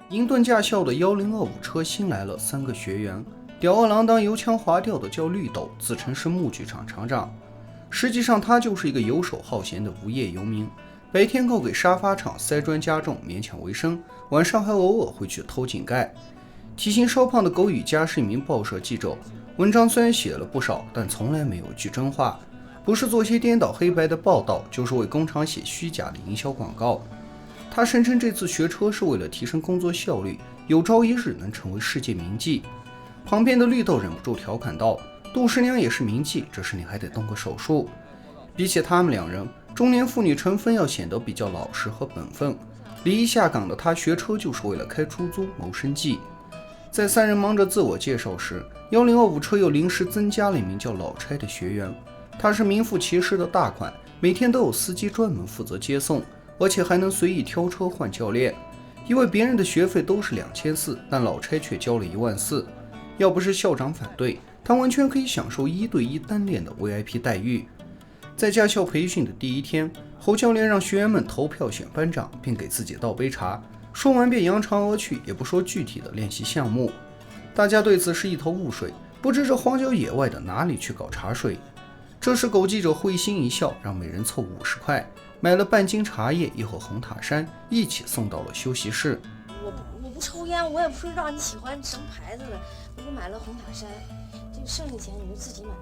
英顿驾校的1025车新来了3个学员，吊儿郎当、油腔滑调的叫绿豆，自称是木具厂厂长。实际上，他就是一个游手好闲的无业游民，白天靠给沙发厂塞砖加重勉强为生，晚上还偶尔会去偷井盖。体型稍胖的苟宇佳是一名报社记者，文章虽然写了不少，但从来没有句真话，不是做些颠倒黑白的报道，就是为工厂写虚假的营销广告。他声称这次学车是为了提升工作效率，有朝一日能成为世界名妓。旁边的绿豆忍不住调侃道：“杜十娘也是名妓，这事你还得动个手术。”比起他们两人，中年妇女陈芬要显得比较老实和本分。离异下岗的她学车就是为了开出租谋生计。在3人忙着自我介绍时，1025车又临时增加了一名叫老差的学员。他是名副其实的大款，每天都有司机专门负责接送，而且还能随意挑车换教练。因为别人的学费都是2400，但老差却交了14000。要不是校长反对，他完全可以享受1对1单练的 VIP 待遇。在驾校培训的第一天，侯教练让学员们投票选班长，并给自己倒杯茶，说完便扬长而去，也不说具体的练习项目。大家对此是一头雾水，不知这荒郊野外的哪里去搞茶水。这时狗记者会心一笑，让每人凑50块，买了半斤茶叶1盒红塔山，一起送到了休息室。我不抽烟，我也不知道你喜欢什么牌子的，我就买了红塔山，这个剩下钱你就自己买吧。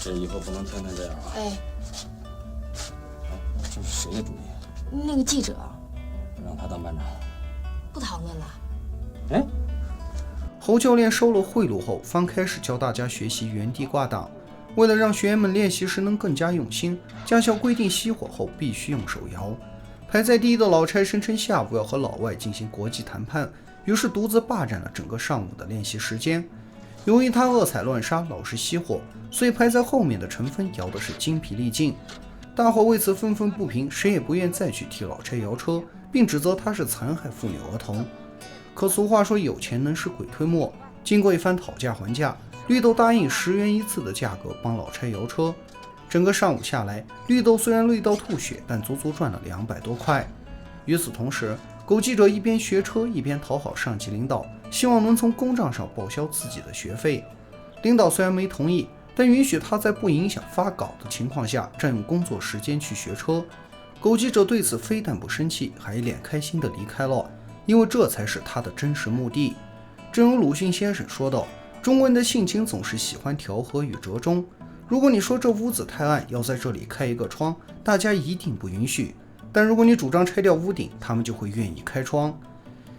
这以后不能天天这样啊！哎，这是谁的主意？那个记者让他当班长，不讨论了。哎，侯教练收了贿赂后，方开始教大家学习原地挂档。为了让学员们练习时能更加用心，驾校规定熄火后必须用手摇。排在第一的老差声称下午要和老外进行国际谈判，于是独自霸占了整个上午的练习时间。由于他恶踩乱刹，老是熄火，所以排在后面的陈芬摇的是精疲力尽。大伙为此愤愤不平，谁也不愿再去替老差摇车，并指责他是残害妇女儿童。可俗话说有钱能使鬼推磨，经过一番讨价还价，绿豆答应10元一次的价格帮老差摇车。整个上午下来，绿豆虽然累到吐血，但足足赚了200多块。与此同时，狗记者一边学车一边讨好上级领导，希望能从公账上报销自己的学费。领导虽然没同意，但允许他在不影响发稿的情况下占用工作时间去学车。狗记者对此非但不生气，还一脸开心地离开了，因为这才是他的真实目的。正如鲁迅先生说道，中国人的性情总是喜欢调和与折中。如果你说这屋子太暗，要在这里开一个窗，大家一定不允许。但如果你主张拆掉屋顶，他们就会愿意开窗。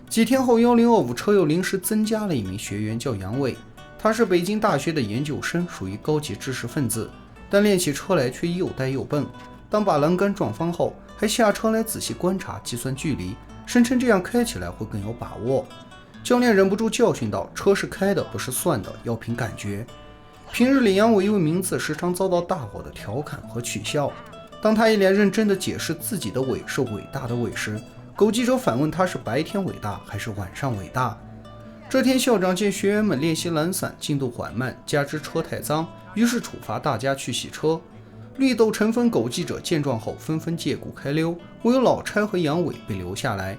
几天后，1025车又临时增加了一名学员，叫杨伟。他是北京大学的研究生，属于高级知识分子，但练起车来却又呆又笨。当把栏杆撞翻后，还下车来仔细观察、计算距离，声称这样开起来会更有把握。教练忍不住教训道：“车是开的，不是算的，要凭感觉。”平日里，杨伟因为名字时常遭到大伙的调侃和取笑。当他一脸认真地解释自己的伟是伟大的伟时，狗记者反问他是白天伟大还是晚上伟大。这天，校长见学员们练习懒散，进度缓慢，加之车太脏，于是处罚大家去洗车。绿豆、陈芬、狗记者见状后纷纷借故开溜，唯有老差和杨伟被留下来。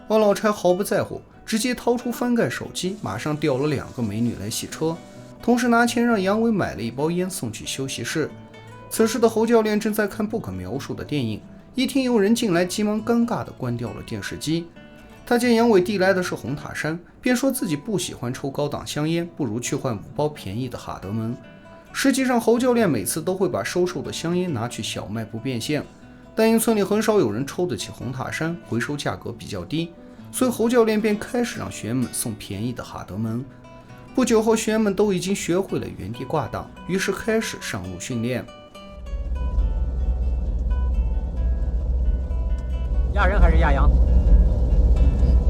而老差毫不在乎，直接掏出翻盖手机，马上调了2个美女来洗车，同时拿钱让杨伟买了一包烟送去休息室。此时的侯教练正在看不可描述的电影，一听有人进来，急忙尴尬地关掉了电视机。他见杨伟递来的是红塔山，便说自己不喜欢抽高档香烟，不如去换5包便宜的哈德门。实际上，侯教练每次都会把收受的香烟拿去小卖部变现，但因村里很少有人抽得起红塔山，回收价格比较低，所以侯教练便开始让学员们送便宜的哈德门。不久后，学员们都已经学会了原地挂档，于是开始上路训练。压人还是压羊？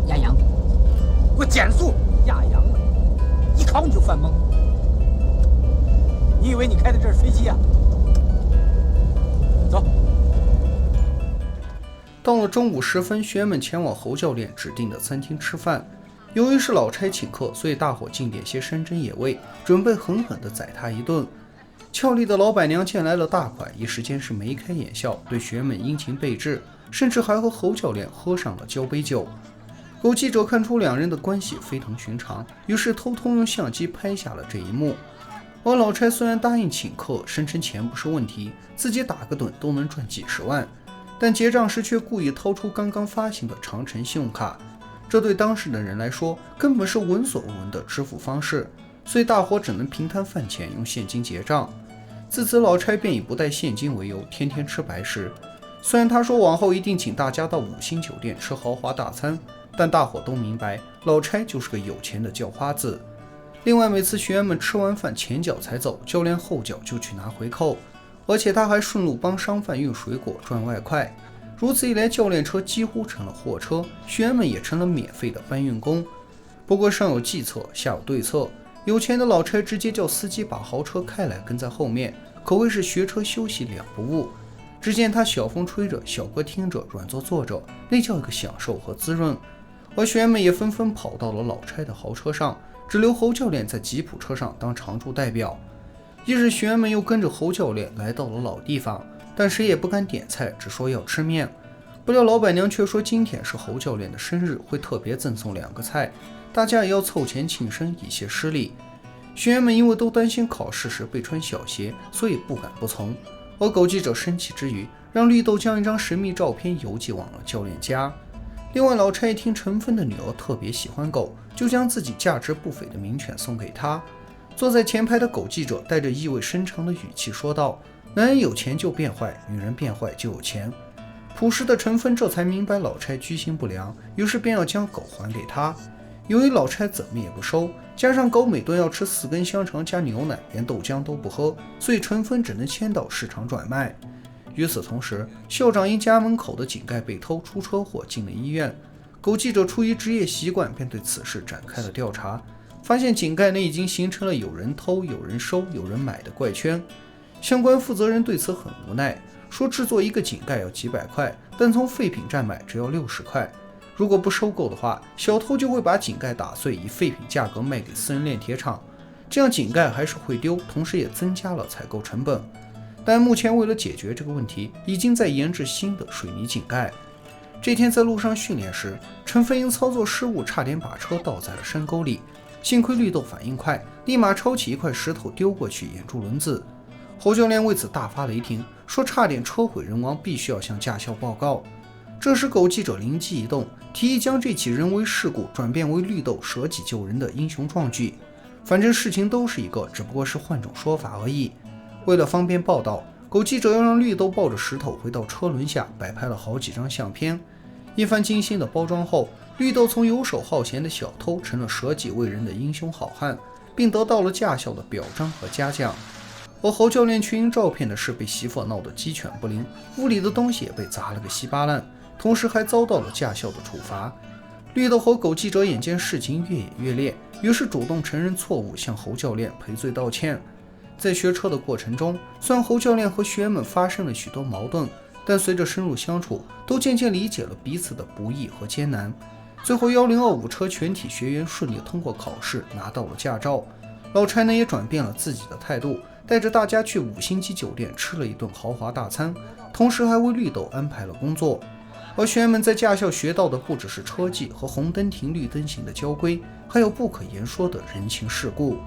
压羊。给我减速！压羊了，一考你就犯懵。你以为你开的这是飞机啊？走。到了中午时分，学员们前往侯教练指定的餐厅吃饭。由于是老差请客，所以大伙进点些山珍野味，准备狠狠地宰他一顿。俏丽的老板娘见来了大款，一时间是眉开眼笑，对学员们殷勤备至，甚至还和侯教练喝上了交杯酒。狗记者看出两人的关系非同寻常，于是偷偷用相机拍下了这一幕。而老差虽然答应请客，声称钱不是问题，自己打个盹都能赚几十万，但结账时却故意掏出刚刚发行的长城信用卡，这对当时的人来说根本是闻所未闻的支付方式，所以大伙只能平摊饭钱，用现金结账。自此老差便以不带现金为由，天天吃白食。虽然他说往后一定请大家到5星酒店吃豪华大餐，但大伙都明白老差就是个有钱的叫花子。另外每次学员们吃完饭前脚才走，教练后脚就去拿回扣，而且他还顺路帮商贩运水果赚外快。如此一来，教练车几乎成了货车，学员们也成了免费的搬运工。不过上有计策，下有对策，有钱的老差直接叫司机把豪车开来，跟在后面，可谓是学车休息两不误。只见他小风吹着，小歌听着，软座坐着，那叫一个享受和滋润。而学员们也纷纷跑到了老差的豪车上，只留侯教练在吉普车上当常驻代表。一日，学员们又跟着侯教练来到了老地方，但谁也不敢点菜，只说要吃面。不料老板娘却说今天是侯教练的生日，会特别赠送2个菜，大家也要凑钱庆生，以谢施礼。学员们因为都担心考试时被穿小鞋，所以不敢不从。而狗记者生气之余，让绿豆将一张神秘照片邮寄往了教练家。另外，老差一听陈芬的女儿特别喜欢狗，就将自己价值不菲的名犬送给她。坐在前排的狗记者带着意味深长的语气说道：“男人有钱就变坏，女人变坏就有钱。”朴实的陈芬这才明白老差居心不良，于是便要将狗还给他。由于老差怎么也不收，加上狗每顿要吃4根香肠加牛奶，连豆浆都不喝，所以陈芬只能牵到市场转卖。与此同时，校长因家门口的井盖被偷出车祸进了医院。狗记者出于职业习惯，便对此事展开了调查，发现井盖内已经形成了有人偷、有人收、有人买的怪圈。相关负责人对此很无奈，说制作一个井盖要几百块，但从废品站买只要60块。如果不收购的话，小偷就会把井盖打碎，以废品价格卖给私人炼铁厂，这样井盖还是会丢，同时也增加了采购成本。但目前为了解决这个问题，已经在研制新的水泥井盖。这天在路上训练时，陈飞因操作失误，差点把车倒在了山沟里，幸亏绿豆反应快，立马抄起一块石头丢过去，掩住轮子。侯教练为此大发雷霆，说差点车毁人亡，必须要向驾校报告。这时狗记者灵机一动，提议将这起人为事故转变为绿豆舍己救人的英雄壮举。反正事情都是一个，只不过是换种说法而已。为了方便报道，狗记者要让绿豆抱着石头回到车轮下，摆拍了好几张相片。一番精心的包装后，绿豆从游手好闲的小偷成了舍己为人的英雄好汉，并得到了驾校的表彰和嘉奖。而侯教练却因照片的事被媳妇闹得鸡犬不宁，屋里的东西也被砸了个稀巴烂，同时还遭到了驾校的处罚。绿豆和狗记者眼见事情越演越烈，于是主动承认错误，向侯教练赔罪道歉。在学车的过程中，虽然侯教练和学员们发生了许多矛盾，但随着深入相处，都渐渐理解了彼此的不易和艰难。最后1025车全体学员顺利通过考试，拿到了驾照。老差呢也转变了自己的态度，带着大家去5星级酒店吃了一顿豪华大餐，同时还为绿豆安排了工作。而学员们在驾校学到的不只是车技和红灯停绿灯行的交规，还有不可言说的人情世故。